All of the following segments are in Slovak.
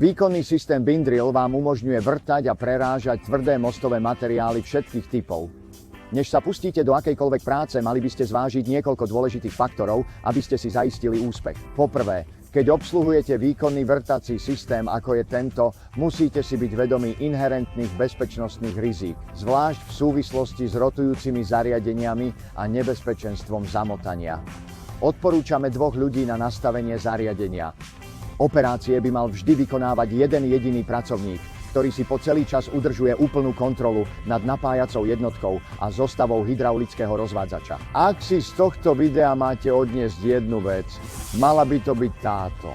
Výkonný systém Bindrill vám umožňuje vrtať a prerážať tvrdé mostové materiály všetkých typov. Než sa pustíte do akejkoľvek práce, mali by ste zvážiť niekoľko dôležitých faktorov, aby ste si zaistili úspech. Poprvé, keď obsluhujete výkonný vrtací systém, ako je tento, musíte si byť vedomí inherentných bezpečnostných rizík, zvlášť v súvislosti s rotujúcimi zariadeniami a nebezpečenstvom zamotania. Odporúčame 2 ľudí na nastavenie zariadenia. Operácie by mal vždy vykonávať jeden jediný pracovník, ktorý si po celý čas udržuje úplnú kontrolu nad napájacou jednotkou a zostavou hydraulického rozvádzača. Ak si z tohto videa máte odniesť jednu vec, mala by to byť táto.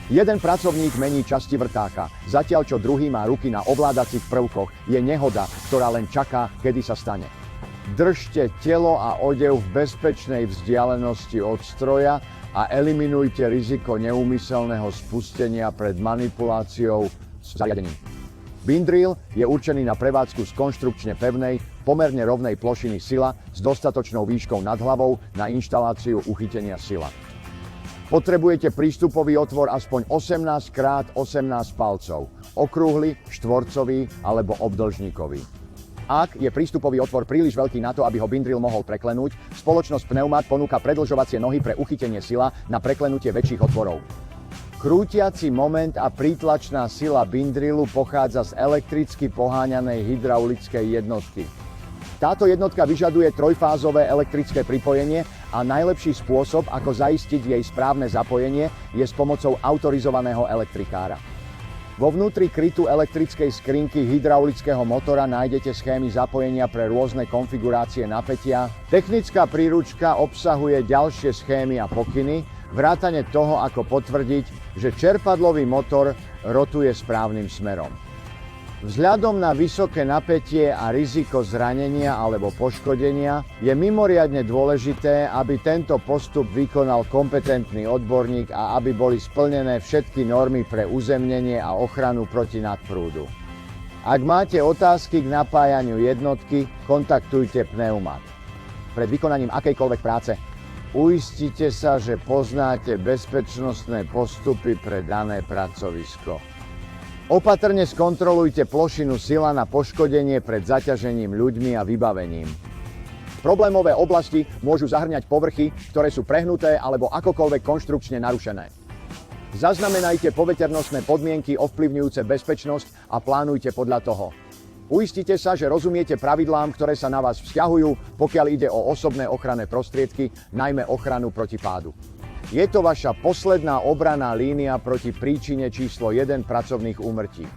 Jeden pracovník mení časti vrtáka, zatiaľ čo druhý má ruky na ovládacích prvkoch. Je nehoda, ktorá len čaká, kedy sa stane. Držte telo a odev v bezpečnej vzdialenosti od stroja a eliminujte riziko neúmyselného spustenia pred manipuláciou s zariadením. Bindrill je určený na prevádzku z konštrukčne pevnej, pomerne rovnej plošiny sila s dostatočnou výškou nad hlavou na inštaláciu uchytenia sila. Potrebujete prístupový otvor aspoň 18x18 palcov, okrúhly, štvorcový alebo obdĺžnikový. Ak je prístupový otvor príliš veľký na to, aby ho Bindrill mohol preklenúť, spoločnosť Pneumat ponúka predĺžovacie nohy pre uchytenie sila na preklenutie väčších otvorov. Krútiaci moment a prítlačná sila Bindrillu pochádza z elektricky poháňanej hydraulickej jednotky. Táto jednotka vyžaduje trojfázové elektrické pripojenie a najlepší spôsob, ako zaistiť jej správne zapojenie, je s pomocou autorizovaného elektrikára. Vo vnútri krytu elektrickej skrinky hydraulického motora nájdete schémy zapojenia pre rôzne konfigurácie napätia. Technická príručka obsahuje ďalšie schémy a pokyny, vrátane toho, ako potvrdiť, že čerpadlový motor rotuje správnym smerom. Vzhľadom na vysoké napätie a riziko zranenia alebo poškodenia je mimoriadne dôležité, aby tento postup vykonal kompetentný odborník a aby boli splnené všetky normy pre uzemnenie a ochranu proti nadprúdu. Ak máte otázky k napájaniu jednotky, kontaktujte Pneumat. Pred vykonaním akejkoľvek práce uistite sa, že poznáte bezpečnostné postupy pre dané pracovisko. Opatrne skontrolujte plošinu sila na poškodenie pred zaťažením ľuďmi a vybavením. Problémové oblasti môžu zahŕňať povrchy, ktoré sú prehnuté alebo akokoľvek konštrukčne narušené. Zaznamenajte poveternostné podmienky ovplyvňujúce bezpečnosť a plánujte podľa toho. Uistite sa, že rozumiete pravidlám, ktoré sa na vás vzťahujú, pokiaľ ide o osobné ochranné prostriedky, najmä ochranu proti pádu. Je to vaša posledná obranná línia proti príčine číslo 1 pracovných úmrtí.